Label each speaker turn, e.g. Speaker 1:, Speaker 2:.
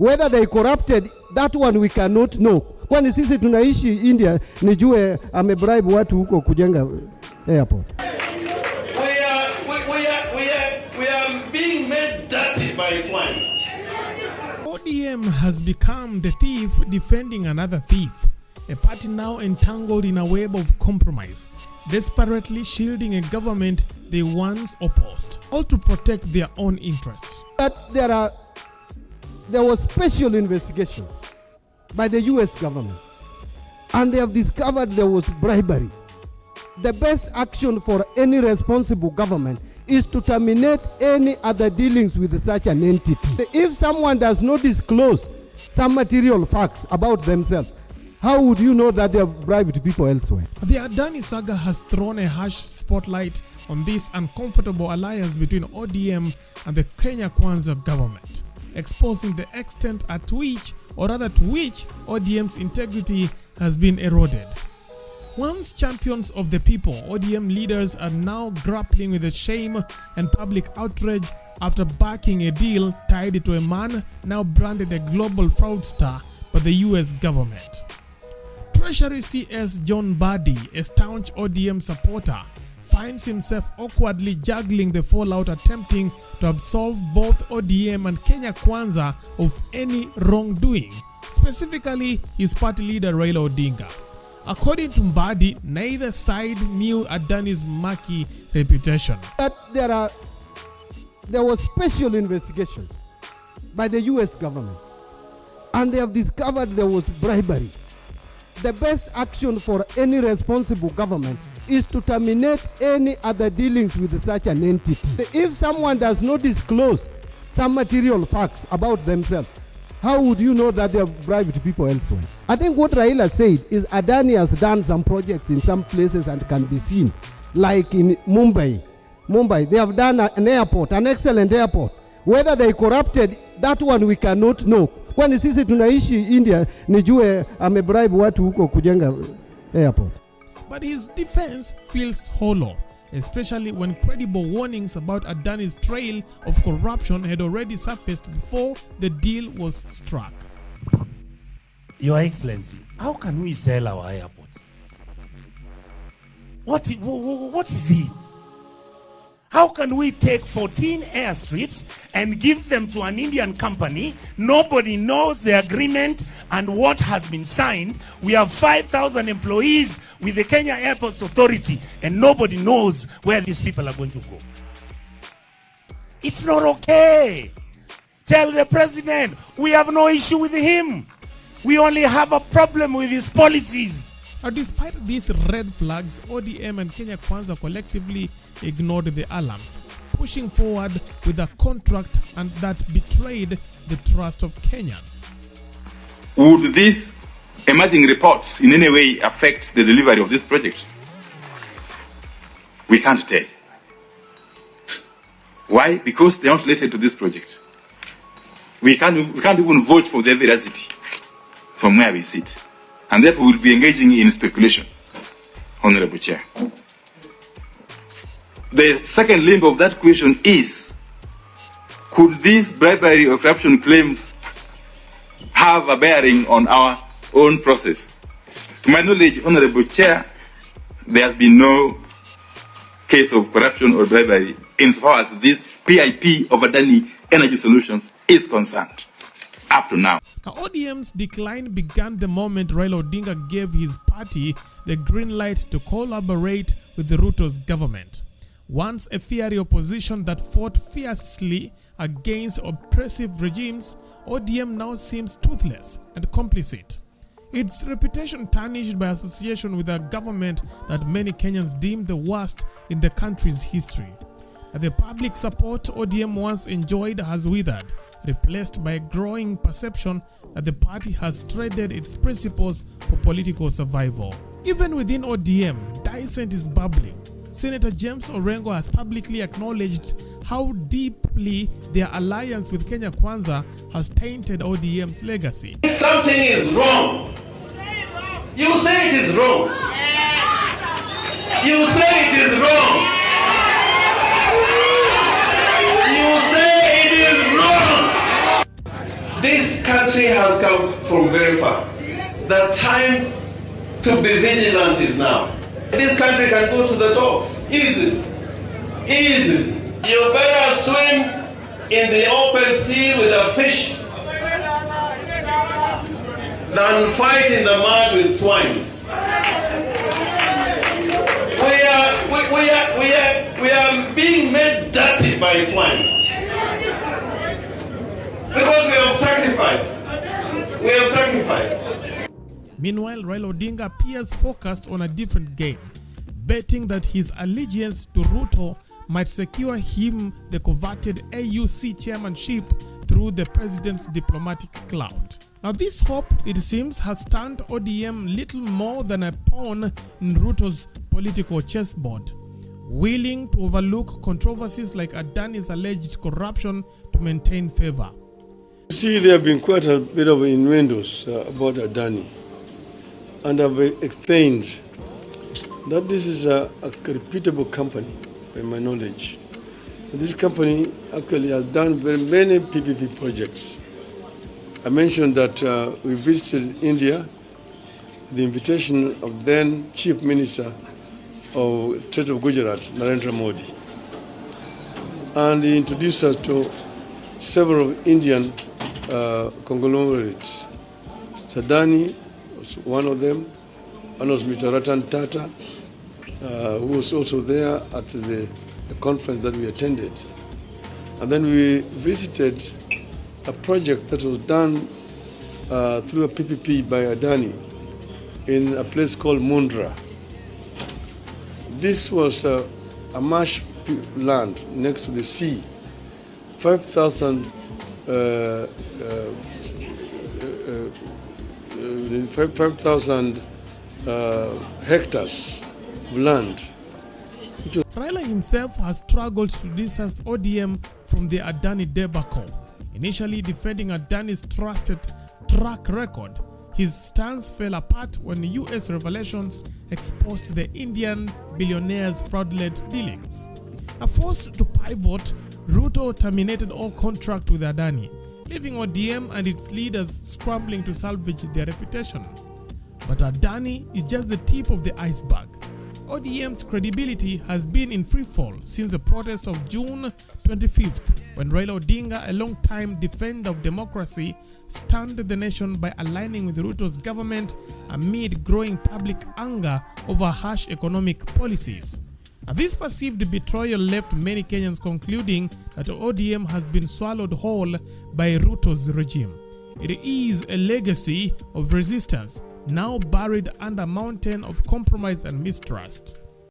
Speaker 1: Whether they corrupted, that one we cannot know. Kwani sisi tunaishi India, nijue amebribe watu huko kujenga airport.
Speaker 2: We are being made dirty by swine.
Speaker 3: ODM has become the thief defending another thief, a party now entangled in a web of compromise, desperately shielding a government they once opposed, all to protect their own interests.
Speaker 1: That there was special investigation by the US government, and they have discovered there was bribery. The best action for any responsible government is to terminate any other dealings with such an entity. If someone does not disclose some material facts about themselves, how would you know that they have bribed people elsewhere?
Speaker 3: The Adani saga has thrown a harsh spotlight on this uncomfortable alliance between ODM and the Kenya Kwanza government, exposing the extent at which, or rather to which, ODM's integrity has been eroded. Once champions of the people, ODM leaders are now grappling with the shame and public outrage after backing a deal tied to a man now branded a global fraudster by the US government. Treasury CS John Badi, a staunch ODM supporter, finds himself awkwardly juggling the fallout, attempting to absolve both ODM and Kenya Kwanza of any wrongdoing, specifically his party leader Raila Odinga. According to Mbadi, neither side knew Adani's murky reputation.
Speaker 1: That there was special investigation by the US government, and they have discovered there was bribery. The best action for any responsible government is to terminate any other dealings with such an entity. If someone does not disclose some material facts about themselves, how would you know that they have bribed people elsewhere? I think what Raila said is Adani has done some projects in some places and can be seen, like in Mumbai. They have done an airport, an excellent airport. Whether they corrupted, that one we cannot know. Kwani sisi tunaishi India, nijue amebribe watu huko kujenga airport.
Speaker 3: But his defense feels hollow, especially when credible warnings about Adani's trail of corruption had already surfaced before the deal was struck.
Speaker 4: Your Excellency, how can we sell our airports? What is it? How can we take 14 airstrips and give them to an Indian company? Nobody knows the agreement and what has been signed. We have 5,000 employees with the Kenya Airports Authority, and nobody knows where these people are going to go. It's not okay. Tell the president we have no issue with him. We only have a problem with his policies.
Speaker 3: Despite these red flags, ODM and Kenya Kwanza collectively ignored the alarms, pushing forward with a contract and that betrayed the trust of Kenyans.
Speaker 5: Would these emerging reports in any way affect the delivery of this project? We can't tell. Why? Because they are not related to this project. We can't even vote for their veracity from where we sit. And therefore we'll be engaging in speculation, Honorable Chair. The second limb of that question is, could these bribery or corruption claims have a bearing on our own process? To my knowledge, Honorable Chair, there has been no case of corruption or bribery insofar as this PIP of Adani Energy Solutions is concerned. Up to now.
Speaker 3: ODM's decline began the moment Raila Odinga gave his party the green light to collaborate with the Ruto's government. Once a fiery opposition that fought fiercely against oppressive regimes, ODM now seems toothless and complicit. Its reputation tarnished by association with a government that many Kenyans deem the worst in the country's history. The public support ODM once enjoyed has withered, replaced by a growing perception that the party has traded its principles for political survival. Even within ODM, dissent is bubbling. Senator James Orengo has publicly acknowledged how deeply their alliance with Kenya Kwanza has tainted ODM's legacy.
Speaker 2: If something is wrong, you say it is wrong. You say it is wrong. You say it is wrong. This country has come from very far. The time to be vigilant is now. This country can go to the dogs easily. Easily. You better swim in the open sea with a fish than fight in the mud with swines. We are being made dirty by swines. Because we have sacrificed. We have sacrificed.
Speaker 3: Meanwhile, Raila Odinga appears focused on a different game, betting that his allegiance to Ruto might secure him the coveted AUC chairmanship through the president's diplomatic clout. Now this hope, it seems, has turned ODM little more than a pawn in Ruto's political chessboard, willing to overlook controversies like Adani's alleged corruption to maintain favor.
Speaker 6: See, there have been quite a bit of innuendos about Adani, and I've explained that this is a reputable company, by my knowledge. And this company actually has done very many PPP projects. I mentioned that we visited India at the invitation of then Chief Minister of State of Gujarat, Narendra Modi. And he introduced us to several Indian conglomerates. Adani was one of them. One was Mr. Ratan Tata, who was also there at the conference that we attended. And then we visited a project that was done through a PPP by Adani in a place called Mundra. This was a marsh land next to the sea, 5,000 hectares of land.
Speaker 3: Raila himself has struggled to distance ODM from the Adani debacle, initially defending Adani's trusted track record. His stance fell apart when US revelations exposed the Indian billionaire's fraudulent dealings. Now forced to pivot, Ruto terminated all contract with Adani, leaving ODM and its leaders scrambling to salvage their reputation. But Adani is just the tip of the iceberg. ODM's credibility has been in freefall since the protest of June 25th, when Raila Odinga, a long-time defender of democracy, stunned the nation by aligning with Ruto's government amid growing public anger over harsh economic policies. Now, this perceived betrayal left many Kenyans concluding that ODM has been swallowed whole by Ruto's regime. It is a legacy of resistance, now buried under a mountain of compromise and mistrust.